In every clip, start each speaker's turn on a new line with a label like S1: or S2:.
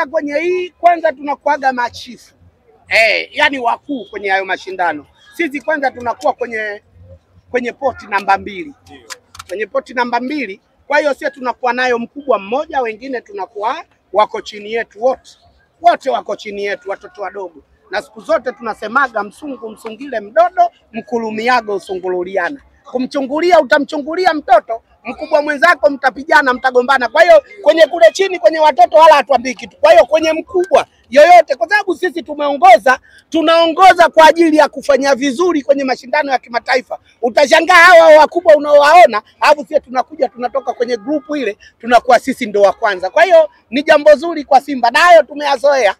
S1: kwanza kwenye hii kwanza tunakuaga machifu. Yani wakuu kwenye hayo mashindano. Sisi kwanza tunakuwa kwenye poti namba 2. Kwenye poti namba 2. Kwa hiyo sisi tunakuwa nayo mkubwa mmoja, wengine tunakuwa wako chini yetu wote. Wote wako chini yetu, watoto wadogo. Na siku zote tunasemaga msungu msungile mdodo, mkulumiago usungululiana. Kumchungulia utamchungulia mtoto, mkubwa mwenzako mtapigana, mtagombana. Kwa hiyo kwenye kule chini kwenye watoto wala hatuambii kitu. Kwa hiyo kwenye mkubwa yoyote, kwa sababu sisi tunaongoza kwa ajili ya kufanya vizuri kwenye mashindano ya kimataifa. Utashangaa hawa wakubwa unaowaona, alafu sisi tunakuja tunatoka kwenye grupu ile, tunakuwa sisi ndo wa kwanza. Kwa hiyo ni jambo zuri kwa Simba, nayo tumeyazoea.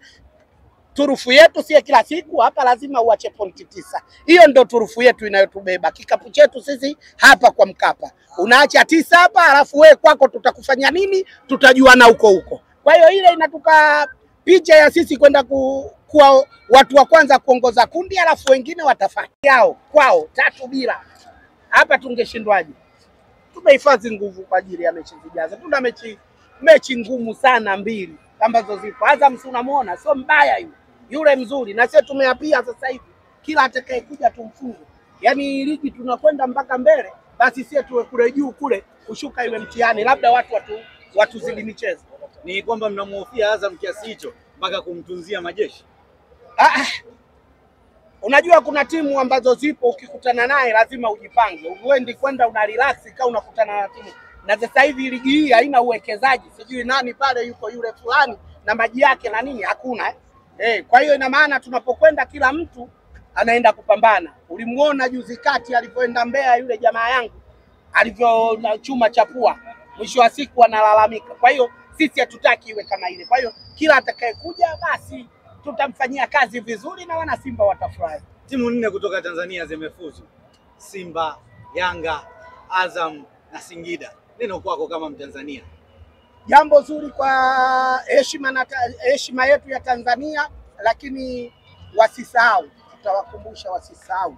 S1: Turufu yetu si kila siku hapa lazima uache pointi 9. Hiyo ndo turufu yetu inayotubeba. Kikapu chetu sisi hapa kwa Mkapa. Unaacha 9 hapa, alafu wewe kwako tutakufanya nini? Tutajuana huko. Kwa hiyo ile inatupa picha ya sisi kwenda kuwa watu wa kwanza kuongoza kundi, alafu wengine watafanya yao kwao 3-0. Hapa tungeshindwaje? Tumehifadhi nguvu kwa ajili ya mechi zijazo. Tuna mechi ngumu sana 2 ambazo zipo. Azam unamuona sio mbaya yule mzuri, na sisi tumeapia sasa hivi kila atakayekuja tumfunge. Yaani ligi tunakwenda mpaka mbele, basi sisi tuwe kule juu kule, kushuka iwe mtihani, labda watu zidi michezo.
S2: Ni kwamba mnamhofia Azam kiasi hicho mpaka kumtunzia majeshi?
S1: Unajua kuna timu ambazo zipo ukikutana naye lazima ujipange. Uendi kwenda una relax kama unakutana na timu. Na sasa hivi ligi hii haina uwekezaji. Sijui nani pale yuko yule fulani na maji yake na nini, hakuna kwa hiyo ina maana tunapokwenda kila mtu anaenda kupambana. Ulimuona juzi kati alipoenda Mbeya yule jamaa yangu alivyo na chuma chapua, mwisho wa siku analalamika. Kwa hiyo sisi hatutaki iwe kama ile. Kwa hiyo kila atakayekuja basi tutamfanyia kazi vizuri na wana Simba watafurahi.
S2: Timu 4 kutoka Tanzania zimefuzu: Simba, Yanga, Azam na Singida. Neno kwako kama Mtanzania?
S1: Jambo zuri kwa heshima yetu ya Tanzania, lakini wasisahau, tutawakumbusha wasisahau.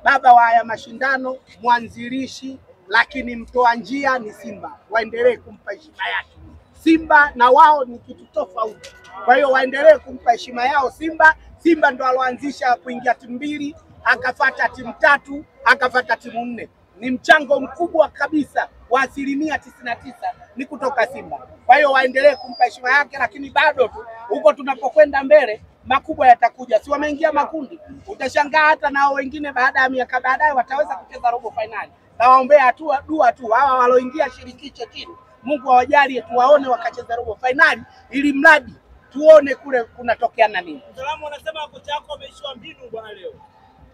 S1: Baba wa haya mashindano, mwanzilishi lakini mtoa njia ni Simba. Waendelee kumpa heshima yake. Simba na wao ni kitu tofauti. Kwa hiyo waendelee kumpa heshima yao Simba. Simba ndo aloanzisha kuingia timu 2, akafuata timu 3, akafuata timu 4. Ni mchango mkubwa kabisa wa 99% ni kutoka Simba. Kwa hiyo waendelee kumpa heshima yake, lakini bado tu huko tunapokwenda mbele makubwa yatakuja. Si wameingia makundi, utashangaa hata nao wengine baada ya miaka baadaye wataweza kucheza robo finali. Na waombea dua tu hawa waloingia shirikisho chini, Mungu awajalie tuwaone wakacheza robo finali, ili mradi tuone kule kunatokea na nini.
S3: Mtaalamu anasema kocha wako ameishiwa mbinu bwana leo.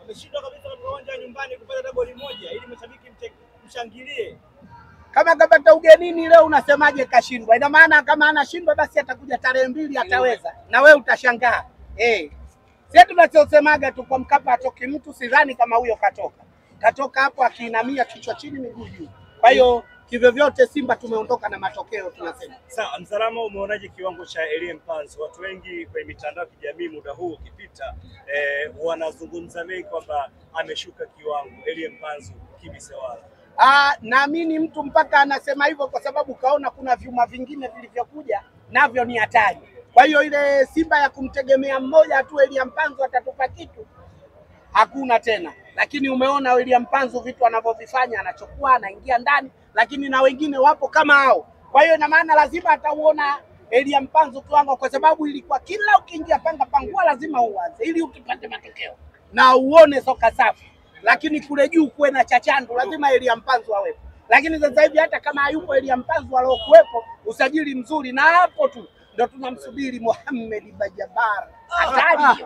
S3: Ameshindwa kabisa katika uwanja wa nyumbani kupata goli moja ili mashabiki mshangilie.
S1: Kama kapata ugenini leo unasemaje kashindwa? Ina maana kama anashindwa basi atakuja tarehe 2 ataweza. Na wewe utashangaa. Sisi tunachosemaga tu kwa Mkapa atoke mtu, sidhani kama huyo katoka hapo akiinamia kichwa chini miguu juu. Kwa hiyo kivyo vyote Simba tumeondoka na matokeo tunasema.
S3: Sawa, Msalama, umeonaje kiwango cha Elie Mpanzu? Watu wengi kwenye mitandao ya kijamii muda huu ukipita wanazungumza mengi kwamba ameshuka kiwango Elie Mpanzu kibisewala.
S1: Naamini mtu mpaka anasema hivyo kwa sababu kaona kuna vyuma vingine vilivyokuja navyo ni hatari. Kwa hiyo ile Simba ya kumtegemea mmoja tu Elie Mpanzu atatupa kitu hakuna tena. Lakini umeona Elie Mpanzu vitu anavyovifanya, anachukua anaingia ndani, lakini na wengine wapo kama hao. Kwa hiyo ina maana lazima atauona Elie Mpanzu kiwango, kwa sababu ilikuwa kila ukiingia panga pangua lazima uanze ili ukipate matokeo na uone soka safi. Lakini kule juu kuwe na chachandu, lazima Elie Mpanzu awepo. Lakini sasa hivi hata kama hayupo Elie Mpanzu alokuwepo, usajili mzuri, na hapo tu ndio tunamsubiri Mohamed Bajabar. Hatari.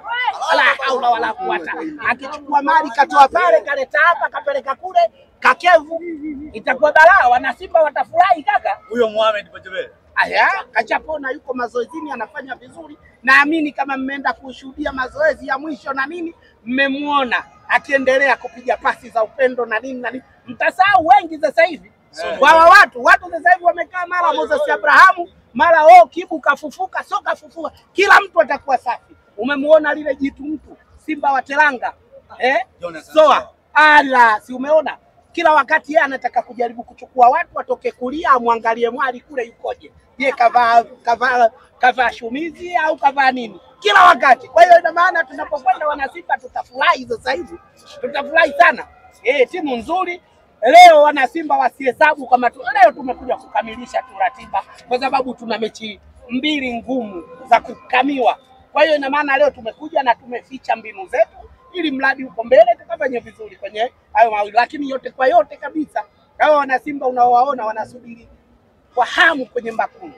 S1: Wala haula wala quwata. Akichukua mali katoa pale kaleta hapa kapeleka kule kakevu, itakuwa balaa. Wana Simba watafurahi kaka.
S2: Huyo Mohamed Bajaber
S1: kachapona, yuko mazoezini anafanya vizuri. Naamini kama mmeenda kushuhudia mazoezi ya mwisho na nini, mmemuona akiendelea kupiga pasi za upendo na nini. Mtasahau wengi sasa hivi. Kwa watu sasa hivi wamekaa mara Moses Abrahamu, mara Kibu kafufuka, soka fufuka. Kila mtu atakuwa safi. Umemuona lile jitu mtu Simba wa Teranga Soa si umeona Kila wakati yeye anataka kujaribu kuchukua watu watoke kulia, amwangalie mwali kule yukoje. Je, kavaa shumizi au kavaa nini? Kila wakati. Kwa hiyo ina maana tunapokwenda wanasimba tutafurahi sasa hivi. Tutafurahi sana. Timu nzuri. Leo wanasimba wasihesabu kama leo tumekuja kukamilisha tu ratiba kwa sababu tuna mechi 2 ngumu za kukamiwa. Kwa hiyo ina maana leo tumekuja na tumeficha mbinu zetu ili mradi uko mbele tukafanye vizuri kwenye hayo mawili, lakini yote kwa yote kabisa hao wanasimba unaowaona wanasubiri kwa hamu kwenye makundi.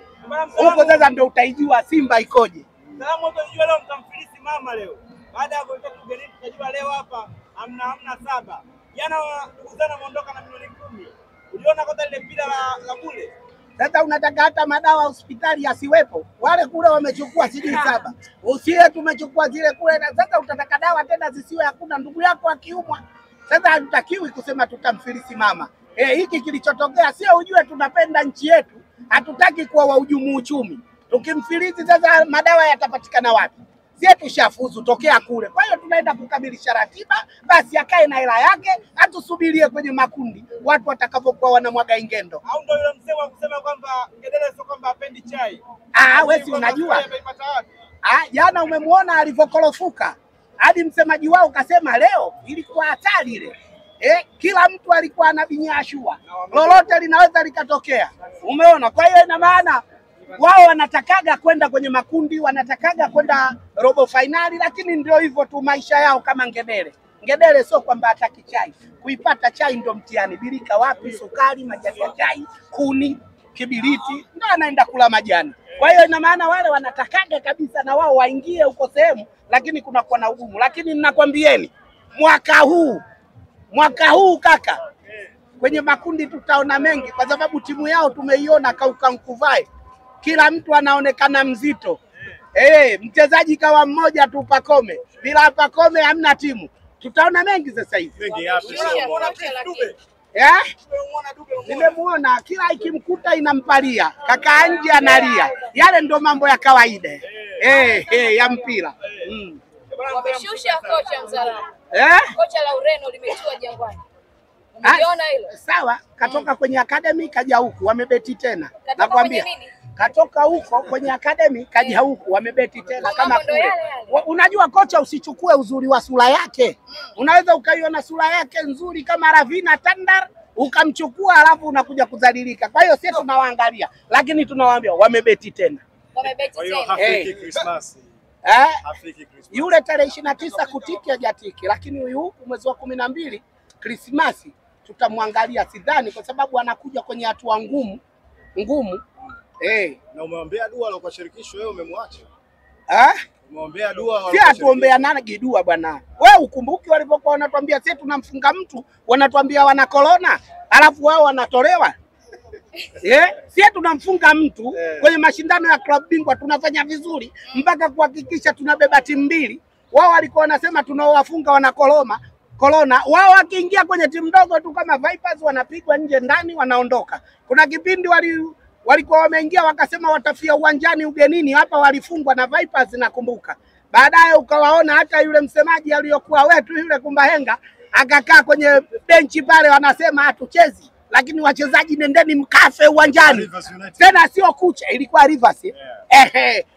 S1: Huko sasa ndio utaijua Simba ikoje.
S3: Salamu hapo unajua leo mtamfilisi mama leo. Baada ya kuitoka ugenini tunajua leo hapa hamna 7. Jana ndugu zangu wameondoka na milioni 10. Uliona kwanza ile pila la bure.
S1: Sasa unataka hata madawa hospitali yasiwepo. Wale kule wamechukua sijui 7. Usiye tumechukua zile kule na sasa utataka dawa tena zisiwe hakuna ndugu yako akiumwa. Sasa hatutakiwi kusema tutamfilisi mama. Hiki kilichotokea sio ujue tunapenda nchi yetu. Hatutaki kuwa wahujumu uchumi. Tukimfilisi sasa madawa yatapatikana wapi? Sisi tushafuzu tokea kule. Kwa hiyo tunaenda kukamilisha ratiba, basi akae na hela yake, atusubirie kwenye makundi. Watu watakapokuwa wanamwaga ingendo.
S3: Au ndio yule msemo wa kusema kwamba Ngedere sio kwamba hapendi chai.
S1: Wewe si unajua. Jana umemuona alivyokorofuka. Hadi msemaji wao kasema leo ilikuwa hatari ile. Kila mtu alikuwa anabinyashua. Lolote linaweza likatokea. Umeona? Kwa hiyo ina maana wao wanatakaga kwenda kwenye makundi, wanatakaga kwenda robo finali, lakini ndio hivyo tu maisha yao kama Ngedere. Ngedere sio kwamba hataki chai. Kuipata chai ndio mtihani. Bilika wapi, sukari, majani ya chai, kuni, kibiriti, ndio anaenda kula majani. Kwa hiyo ina maana wale wanatakaga kabisa na wao waingie huko sehemu, lakini kuna kuwa na ugumu. Lakini ninakwambieni mwaka huu kaka, kwenye makundi tutaona mengi kwa sababu timu yao tumeiona Kaukankuvai. Kila mtu anaonekana mzito. Mchezaji kawa mmoja tu Pacome. Bila Pacome hamna timu. Tutaona mengi sasa hivi. Nimemuona kila ikimkuta inampalia. Kaka nje analia. Yale ndio mambo ya kawaida. Ya mpira.
S4: Wameshusha kocha Mzaramo. Kocha la Ureno limetua Jangwani. Umeona hilo?
S1: Sawa, katoka kwenye academy kaja huku wamebeti tena. Nakwambia. Katoka huko kwenye academy kaja huku wamebeti tena kama kule. Unajua kocha usichukue uzuri wa sura yake. Unaweza ukaiona sura yake nzuri kama Ravina Tandar ukamchukua alafu unakuja kudhalilika. Kwa hiyo sisi tunawaangalia lakini tunawaambia wamebeti tena.
S4: Wamebeti tena.
S3: Hafiki Christmas.
S1: Hafiki Christmas. Yule tarehe 29 kutiki hajatiki lakini huyu mwezi wa 12 Christmas tutamwangalia sidhani kwa sababu anakuja kwenye hatua ngumu.
S3: Na umeombea dua la kushirikishwa wewe umemwacha? Umeombea dua
S1: si atuombea nani dua bwana. Wewe ukumbuki walipokuwa wanatuambia sisi tunamfunga mtu, wanatuambia wana corona, alafu wao wanatolewa. Sisi tunamfunga mtu kwenye mashindano ya club bingwa tunafanya vizuri mpaka kuhakikisha tunabeba timu 2. Wao walikuwa wanasema tunaowafunga wana corona. Wao wakiingia kwenye timu ndogo tu kama Vipers wanapigwa nje ndani wanaondoka. Kuna kipindi walikuwa wameingia wakasema watafia uwanjani ugenini, hapa walifungwa na Vipers nakumbuka. Baadaye ukawaona hata yule msemaji aliyokuwa wetu yule Kumbahenga akakaa kwenye benchi pale wanasema hatuchezi lakini wachezaji nendeni mkafe uwanjani. Tena sio kucha ilikuwa Rivers.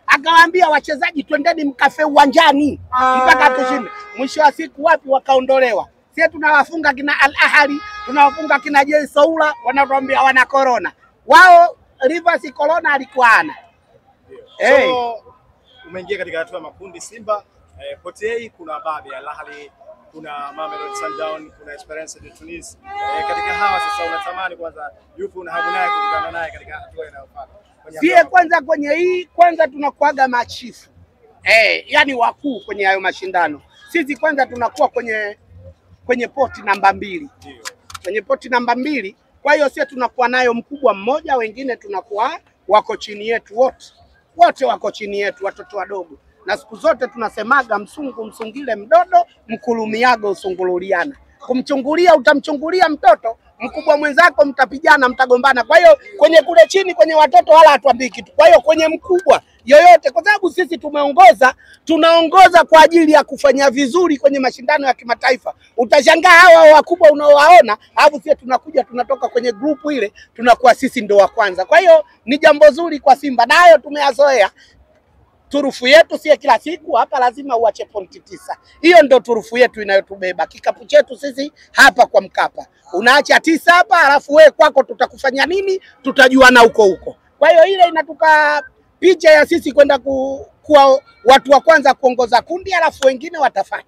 S1: Akawaambia wachezaji twendeni mkafe uwanjani mpaka tushinde. Mwisho wa siku wapi wakaondolewa. Sisi tunawafunga kina Al Ahly, tunawafunga kina Jay Soula, wanatuambia wana corona. Wao Rivers corona alikuwa ana.
S3: So umeingia katika hatua ya makundi Simba, Potier kuna Babi Al Ahly, kuna Mamelodi Sundowns, kuna Esperance de Tunis. Katika hawa sasa unatamani kwanza yupo na hamu naye kukutana naye katika hatua inayofuata.
S1: Sie kwanza kwenye hii kwanza tunakuaga machifu. Yani wakuu kwenye hayo mashindano. Sisi kwanza tunakuwa kwenye poti namba 2. Kwenye poti namba 2. Kwa hiyo sisi tunakuwa nayo mkubwa mmoja, wengine tunakuwa wako chini yetu wote wako chini yetu watoto wadogo. Na siku zote tunasemaga msungu msungile mdodo, mkulumiaga usungululiana. Kumchungulia utamchungulia mtoto, mkubwa mwenzako mtapigana, mtagombana. Kwa hiyo kwenye kule chini kwenye watoto wala hatuambii kitu. Kwa hiyo kwenye mkubwa yoyote, kwa sababu sisi tunaongoza kwa ajili ya kufanya vizuri kwenye mashindano ya kimataifa. Utashangaa hawa wakubwa unaowaona, alafu sisi tunakuja tunatoka kwenye grupu ile tunakuwa sisi ndo wa kwanza. Kwa hiyo ni jambo zuri kwa Simba, nayo tumeyazoea. Turufu yetu sie kila siku hapa lazima uache pointi 9. Hiyo ndo turufu yetu inayotubeba. Kikapu chetu sisi hapa kwa Mkapa. Unaacha 9 hapa, alafu wewe kwako tutakufanya nini? Tutajuana huko. Kwa hiyo ile inatupa picha ya sisi kwenda kuwa watu wa kwanza kuongoza kundi, alafu wengine watafanya.